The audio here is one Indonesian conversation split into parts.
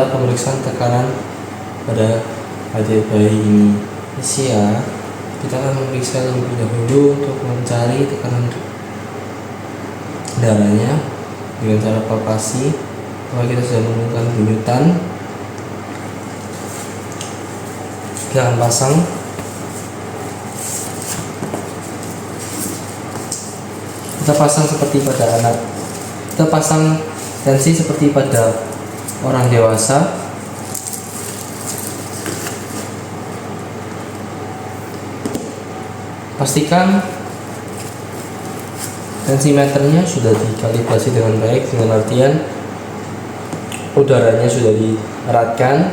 cara pemeriksaan tekanan pada adik bayi ini. Ya, kita akan memeriksa terlebih dahulu untuk mencari tekanan darahnya dengan cara palpasi. Kalau kita sudah menemukan denyutan, kita akan pasang seperti pada anak. Kita pasang tensi seperti pada orang dewasa. Pastikan tensimeternya sudah dikalibrasi dengan baik, dengan artian udaranya sudah dieratkan,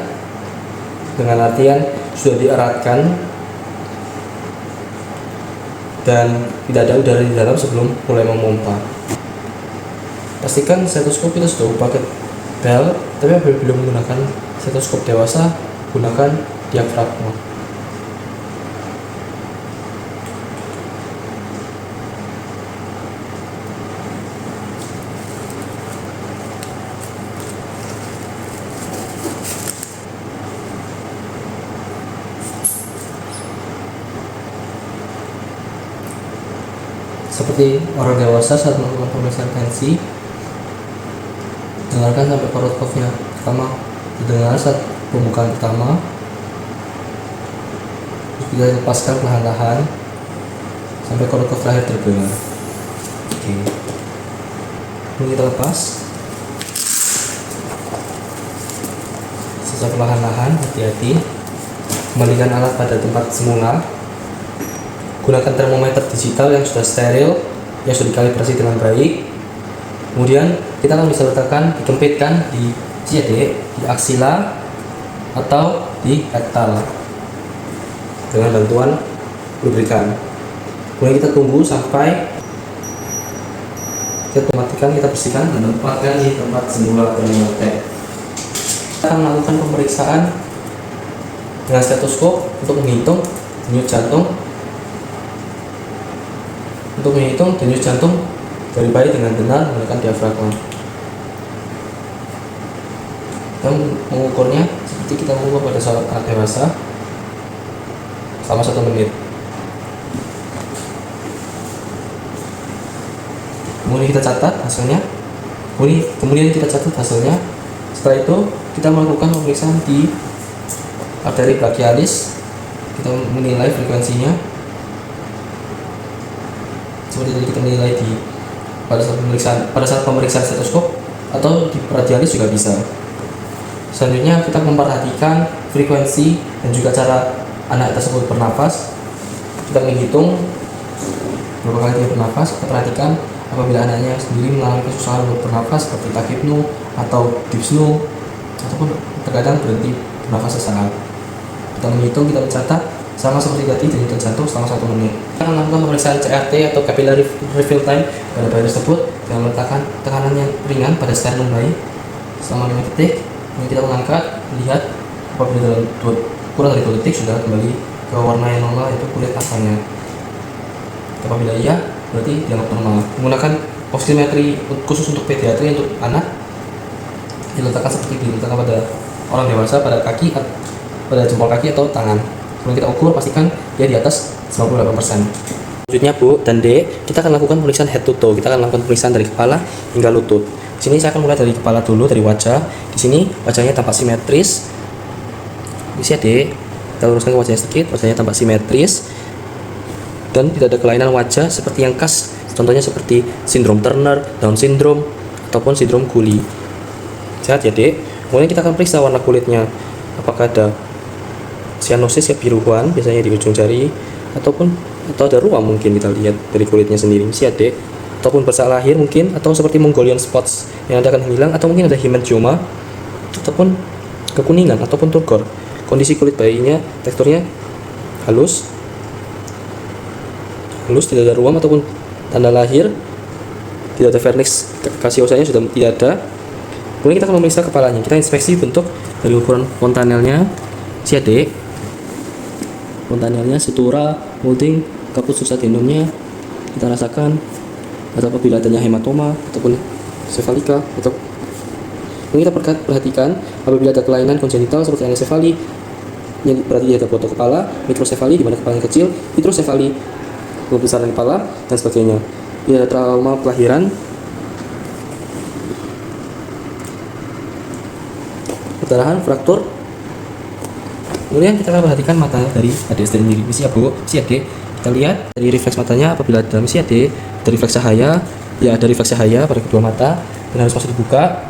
dan tidak ada udara di dalam sebelum mulai memompa. Pastikan stetoskop kita sudah pakai bel, tapi apabila menggunakan stetoskop dewasa, gunakan diafragma. Seperti orang dewasa saat melakukan pemeriksaan tensi, dengarkan sampai Korotkovnya pertama didengar saat pembukaan pertama, terus kita lepaskan perlahan-lahan sampai Korotkov terakhir terdengar. Oke, ini kita lepas secara perlahan-lahan, hati-hati. Kembalikan alat pada tempat semula. Gunakan termometer digital yang sudah steril, yang sudah dikalibrasi dengan baik. Kemudian kita akan bisa letakkan, dikempitkan di JD, di aksila atau di rektal dengan bantuan lubrikan. Kemudian kita tunggu sampai kita matikan, kita bersihkan dan tempatkan di tempat semula termometer. Kita akan melakukan pemeriksaan dengan stetoskop untuk menghitung denyut jantung. Untuk menghitung denyut jantung dari bayi dengan benar menggunakan diafragma. Kita mengukurnya seperti kita mengukur pada saat anak dewasa selama 1 menit. Kemudian kita catat hasilnya. Setelah itu kita melakukan pemeriksaan di arteri brachialis. Kita menilai frekuensinya. Seperti tadi kita menilai pada saat pemeriksaan stetoskop atau di brachialis juga bisa. Selanjutnya kita memperhatikan frekuensi dan juga cara anak tersebut bernafas. Kita menghitung berapa kali dia bernafas. Kita perhatikan apabila anaknya sendiri mengalami kesusahan untuk bernafas seperti tachypnea atau dyspnea, ataupun terkadang berhenti bernafas sesaat. Kita menghitung, kita mencatat sama seperti tadi denyut jantung selama 1 menit. Kita akan melakukan pemeriksaan CRT atau capillary refill time pada bayi tersebut dengan meletakkan tekanan yang ringan pada sternum bayi selama 5 detik. Kemudian kita mengangkat, lihat apabila dalam kurang dari 2 detik sudah kembali ke warna yang normal, yaitu kulit asalnya. Apabila iya, berarti dianggap normal. Menggunakan oximetri khusus untuk pediatri untuk anak, diletakkan seperti diletakkan pada orang dewasa, pada kaki, pada jempol kaki atau tangan. Kemudian kita ukur, pastikan dia di atas 98%. Selanjutnya Bu dan D, kita akan lakukan pemeriksaan head to toe. Kita akan lakukan pemeriksaan dari kepala hingga lutut. Di sini saya akan mulai dari kepala dulu, dari wajah. Di sini wajahnya tampak simetris. Bisa D, kita luruskan ke wajahnya sedikit, wajahnya tampak simetris dan tidak ada kelainan wajah seperti yang khas. Contohnya seperti sindrom Turner, Down syndrome, ataupun sindrom Gulli. Sehat ya D. Kemudian kita akan periksa warna kulitnya, apakah ada cyanosis kebiruan biasanya di ujung jari, atau ada ruam mungkin kita lihat dari kulitnya sendiri, sihat deh, ataupun bersak lahir mungkin, atau seperti Mongolian spots yang akan hilang, atau mungkin ada hemangioma ataupun kekuningan ataupun turgor. Kondisi kulit bayinya teksturnya halus, tidak ada ruam ataupun tanda lahir, tidak ada vernix casiosanya sudah tidak ada. Kemudian kita akan memeriksa kepalanya, kita inspeksi bentuk dari ukuran fontanelnya, sihat deh. Fontanelnya, sutura, molding, kaput subsadenumnya kita rasakan, atau apabila adanya hematoma ataupun sefalika atau Ini kita perhatikan apabila ada kelainan kongenital seperti aneksefali, yang berarti dia ada botok kepala, mikrosefali di mana kepalanya kecil, hidrosefali pembesaran kepala, dan sebagainya. Bila ada trauma kelahiran, perdarahan, fraktur. Kemudian kita akan perhatikan mata dari adik sendiri, misi adik. Kita lihat dari refleks matanya, apabila ada misi adik, dari refleks cahaya, ya ada refleks cahaya pada kedua mata dan harus masuk dibuka.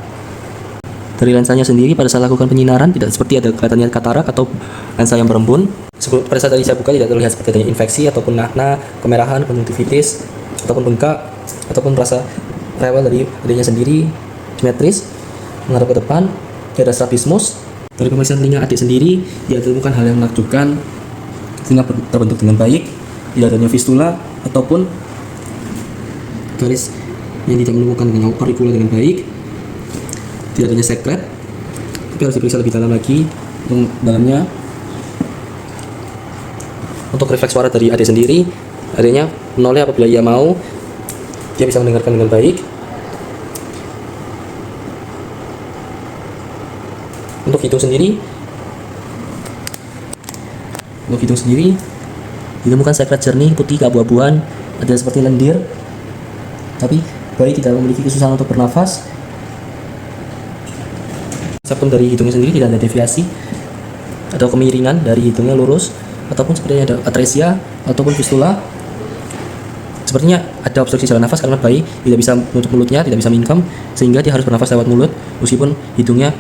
Dari lensanya sendiri pada saat lakukan penyinaran tidak seperti ada kelihatannya katarak atau lensa yang berembun. Pada saat tadi saya buka tidak terlihat seperti adanya infeksi ataupun nahna, kemerahan, konjungtivitis ataupun bengkak ataupun rasa rewel dari adanya sendiri, simetris menghadap ke depan, tidak ada strabismus. Dari pemeriksaan telinga adik sendiri tidak ditemukan hal yang menakjubkan, telinga terbentuk dengan baik, tidak adanya fistula ataupun garis yang tidak menemukan dengan auricula dengan baik. Tidak adanya sekret, tapi harus diperiksa lebih dalam lagi untuk dalamnya. Untuk refleks suara dari adik sendiri, adiknya menoleh apabila ia mau, dia bisa mendengarkan dengan baik. Untuk hidung sendiri ditemukan sekret jernih putih keabu-abuan, ada seperti lendir, tapi bayi tidak memiliki kesusahan untuk bernafas. Septum dari hidungnya sendiri tidak ada deviasi atau kemiringan dari hidungnya lurus, ataupun sepertinya ada atresia ataupun fistula. Sepertinya ada obstruksi saluran nafas karena bayi tidak bisa menutup mulutnya, tidak bisa mingkem, sehingga dia harus bernafas lewat mulut meskipun hidungnya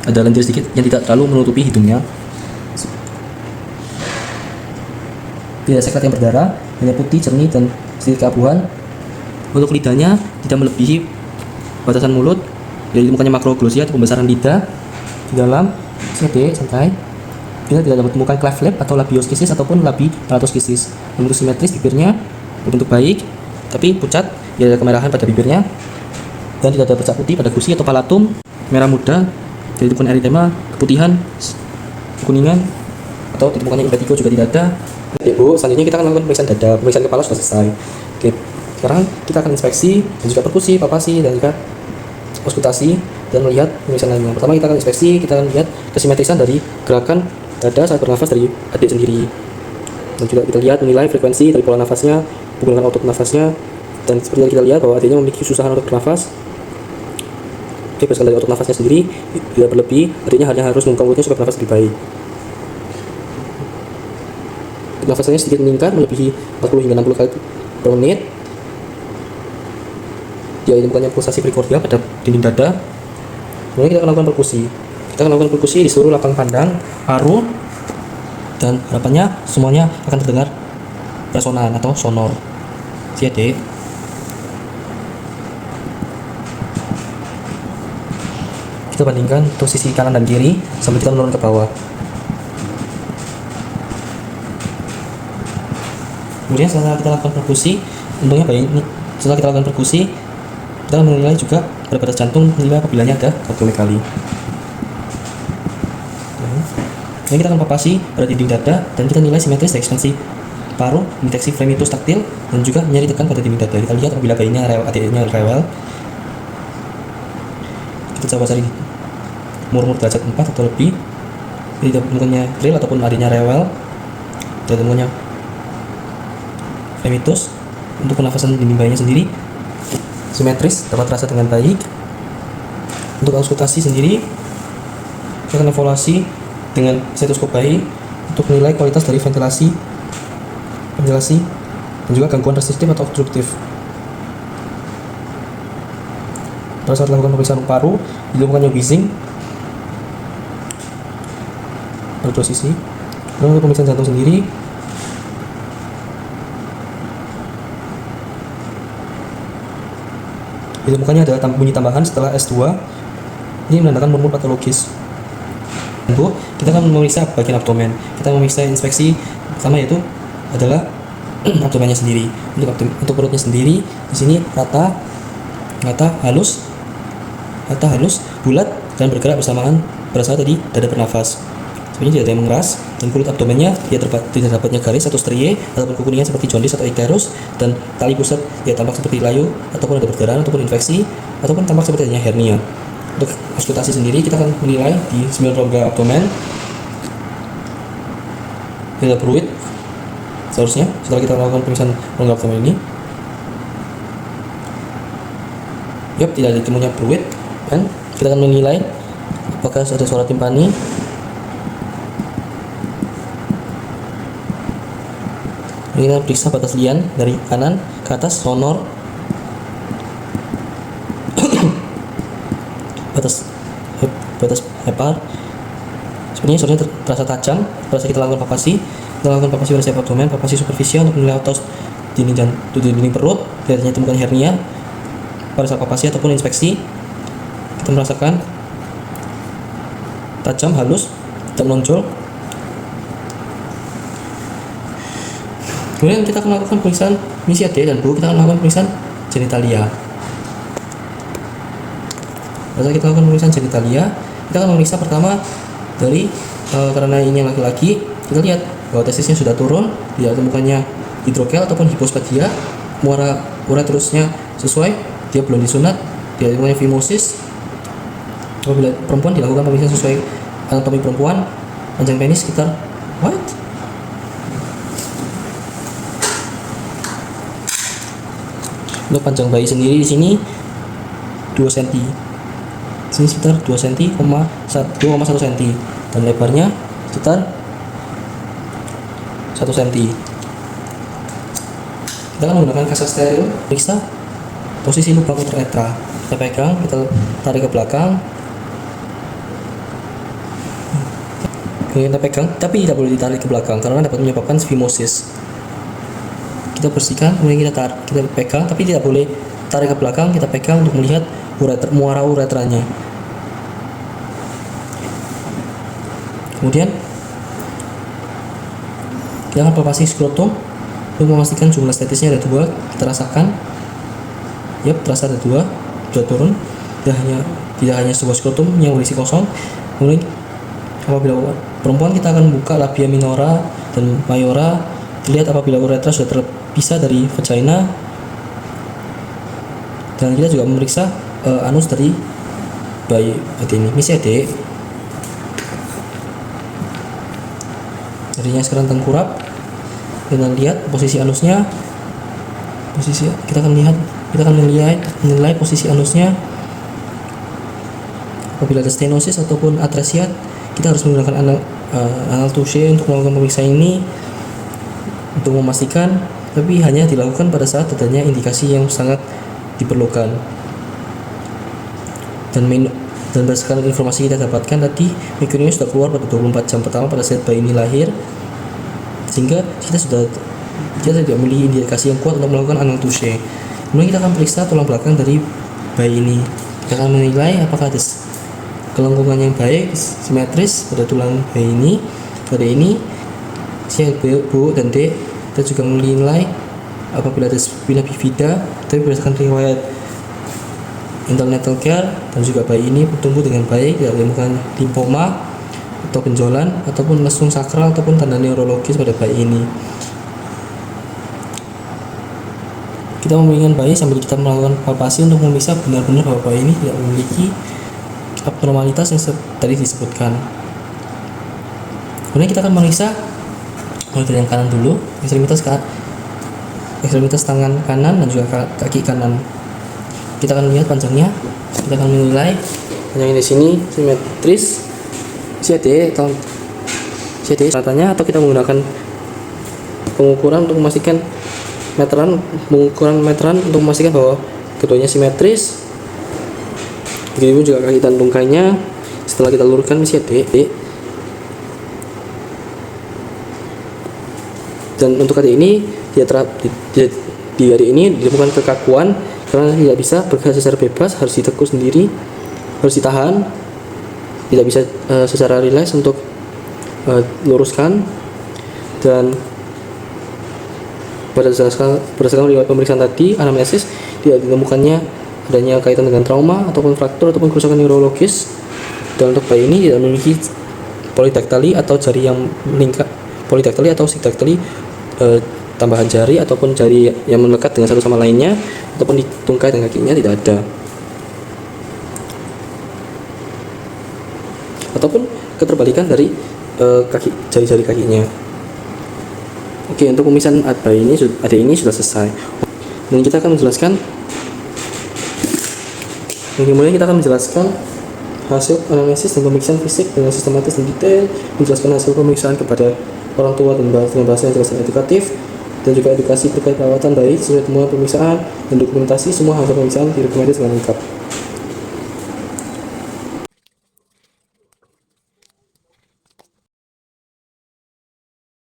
ada lendir sedikit yang tidak terlalu menutupi hidungnya. Tidak sekret yang berdarah, hanya putih, jernih, dan sedikit keabuan. Untuk lidahnya tidak melebihi batasan mulut. Jadi ditemukannya makroglosia atau pembesaran lidah di dalam santai. Kita tidak dapat menemukan cleft lip atau labioskisis ataupun labipalatoschisis. Bentuk simetris bibirnya berbentuk baik, tapi pucat, tidak ada kemerahan pada bibirnya, dan tidak ada bercak putih pada gusi atau palatum. Merah muda, tidak ditemukan eritema, keputihan, kuningan, atau ditemukannya impetigo juga tidak ada. Bu, selanjutnya kita akan melakukan pemeriksaan dada. Pemeriksaan kepala sudah selesai. Oke, sekarang kita akan inspeksi dan juga perkusi, palpasi, dan juga auskultasi dan melihat pemeriksaan lainnya. Pertama kita akan inspeksi, kita akan lihat kesimetrisan dari gerakan dada saat bernafas dari adik sendiri. Dan juga kita lihat menilai frekuensi dari pola nafasnya, menggunakan otot nafasnya, dan seperti yang kita lihat bahwa adiknya memiliki kesusahan untuk bernafas. Oke, berdasarkan dari otot nafasnya sendiri tidak berlebih, adiknya hanya harus membuka mulutnya supaya bernafas lebih baik. Nafasnya sedikit meningkat melebihi 40 hingga 60 kali per menit. Dia ditemukannya pulsasi prekordial pada dinding dada. Kemudian kita akan lakukan perkusi. Kita akan lakukan perkusi di seluruh lapang pandang, paru, dan harapannya semuanya akan terdengar resonan atau sonor. Siap, Dek. Kita bandingkan untuk sisi kanan dan kiri sambil kita menurun ke bawah. Kemudian setelah kita lakukan perkusi, untungnya bayi ini setelah kita lakukan perkusi, kita menilai juga pada batas jantung, menilai apabila ada kardiomegali. Kemudian kita akan palpasi pada dinding dada dan kita nilai simetris dari ekspansi paru, deteksi fremitus taktil, dan juga nyeri tekan pada dinding dada. Kita lihat apabila bayinya adiknya rewel. Kita coba cari murmur derajat 4 atau lebih. Tidak temukannya real ataupun adiknya rewel. Tidak temukannya fremitus. Untuk pernafasan dinding bayinya sendiri simetris, dapat terasa dengan baik. Untuk auskultasi sendiri, kita akan evaluasi dengan stetoskop bayi untuk menilai kualitas dari ventilasi dan juga gangguan restriktif atau obstruktif. Pada saat melakukan pemeriksaan paru, dilakukannya wheezing pada dua sisi. Dan untuk pemeriksaan jantung sendiri, ditemukannya ada bunyi tambahan setelah S2. Ini menandakan murmur patologis. Bu, kita akan memeriksa bagian abdomen. Kita memeriksa inspeksi pertama yaitu adalah abdomennya sendiri. Untuk perutnya sendiri, di sini rata halus, bulat dan bergerak bersamaan pada saat tadi dada bernafas. Sebenarnya tidak ada yang mengeras, dan kulit abdomennya tidak dapatnya garis atau strie ataupun kekuningan seperti jaundice atau icterus, dan tali pusat tidak tampak seperti layu ataupun ada perdarahan ataupun infeksi ataupun tampak seperti adanya hernia. Untuk auskultasi sendiri, kita akan menilai di 9 rongga abdomen. Tidak peruit seharusnya setelah kita melakukan pemeriksaan rongga abdomen ini. Yap, tidak ditemunya peruit, dan kita akan menilai apakah ada suara timpani. Kita periksa batas lian dari kanan ke atas, sonor. batas hepar sebenarnya suaranya terasa tajam pada saat kita lakukan palpasi. Kita lakukan palpasi pada setiap abdomen, palpasi superficial untuk menilai otot dinding perut, biasanya temukan hernia. Pada saat palpasi ataupun inspeksi, kita merasakan tajam, halus, tidak menonjol. Kemudian kita akan melakukan pemeriksaan misi AD, dan Bu, kita akan melakukan pemeriksaan genitalia. Pada saat kita lakukan pemeriksaan genitalia, kita akan memeriksa pertama dari karena ini yang laki-laki, kita lihat bahwa testisnya sudah turun, tidak temukannya hidrokel ataupun hipospadia, muara uretrusnya sesuai, dia belum disunat, tidak temukannya fimosis. Apabila perempuan dilakukan pemeriksaan sesuai anatomi perempuan, panjang penis sekitar Untuk panjang bayi sendiri di sini 2 cm. Sini sekitar 2 cm, 2,1 cm, dan lebarnya sekitar 1 cm. Kita akan menggunakan kaset steril, periksa posisi lubang uretra. Kita pegang, kita tarik ke belakang. Kita pegang, tapi tidak boleh ditarik ke belakang karena dapat menyebabkan fimosis. Kita bersihkan, kemudian kita pegang, tapi tidak boleh tarik ke belakang. Kita pegang untuk melihat muara uretranya. Kemudian kita akan palpasi skrotum untuk memastikan jumlah statisnya ada 2. Kita rasakan, yap, terasa ada 2, sudah turun. Tidak hanya sebuah skrotum yang berisi kosong. Kemudian apabila perempuan, kita akan buka labia minora dan mayora. Lihat apabila uretra sudah terpisah dari vagina, dan kita juga memeriksa anus dari bayi ini. Misi adik, jarinya sekarang tengkurap, dan lihat posisi anusnya. Kita akan menilai posisi anusnya. Apabila ada stenosis ataupun atrasiat, kita harus menggunakan anal touche untuk melakukan pemeriksaan ini, untuk memastikan, tapi hanya dilakukan pada saat adanya indikasi yang sangat diperlukan. Dan berdasarkan informasi kita dapatkan tadi, mikronya sudah keluar pada 24 jam pertama pada saat bayi ini lahir, sehingga kita tidak memiliki indikasi yang kuat untuk melakukan anal touche. Kemudian kita akan periksa tulang belakang dari bayi ini. Kita akan menilai apakah ada kelengkungan yang baik, simetris pada tulang bayi ini. Pada ini C, B, dan D. Kita juga menilai apabila ada spina bifida, tapi berdasarkan riwayat internal care, dan juga bayi ini bertumbuh dengan baik, tidak ditemukan limfoma atau benjolan ataupun lesung sakral ataupun tanda neurologis pada bayi ini. Kita memberikan bayi sambil kita melakukan palpasi untuk memeriksa benar-benar bahwa bayi ini tidak memiliki abnormalitas yang tadi disebutkan. Kemudian kita akan memeriksa mulai dari yang kanan dulu, ekstremitas tangan kanan dan juga kaki kanan. Kita akan lihat panjangnya, kita akan menilai panjangnya di sini simetris, CD ratanya, atau kita menggunakan pengukuran untuk memastikan meteran untuk memastikan bahwa keduanya simetris. Begitu juga kaki dan tungkainya. Setelah kita luruskan CD, dan untuk hari ini di hari ini ditemukan kekakuan karena tidak bisa bergerak secara bebas, harus ditekuk sendiri, harus ditahan, tidak bisa secara rileks untuk luruskan. Dan berdasarkan riwayat pemeriksaan tadi, anamnesis tidak ditemukannya adanya kaitan dengan trauma ataupun fraktur ataupun kerusakan neurologis. Dan untuk bayi ini tidak memiliki polidaktali atau jari yang meningkat, polidaktali atau sigdaktali, tambahan jari ataupun jari yang melekat dengan satu sama lainnya, ataupun di tungkai dan kakinya tidak ada. ataupun keterbalikan dari jari-jari kakinya. Oke, untuk pemisahan adik ini sudah selesai. Dan kita akan menjelaskan hasil analisis dan pemeriksaan fisik dengan sistematis dan detail, menjelaskan hasil pemeriksaan kepada orang tua dengan bahasa yang jelas dan edukatif, dan juga edukasi terkait perawatan bayi sesuai temuan pemeriksaan dan dokumentasi semua hasil pemeriksaan direkomendasi dengan lengkap.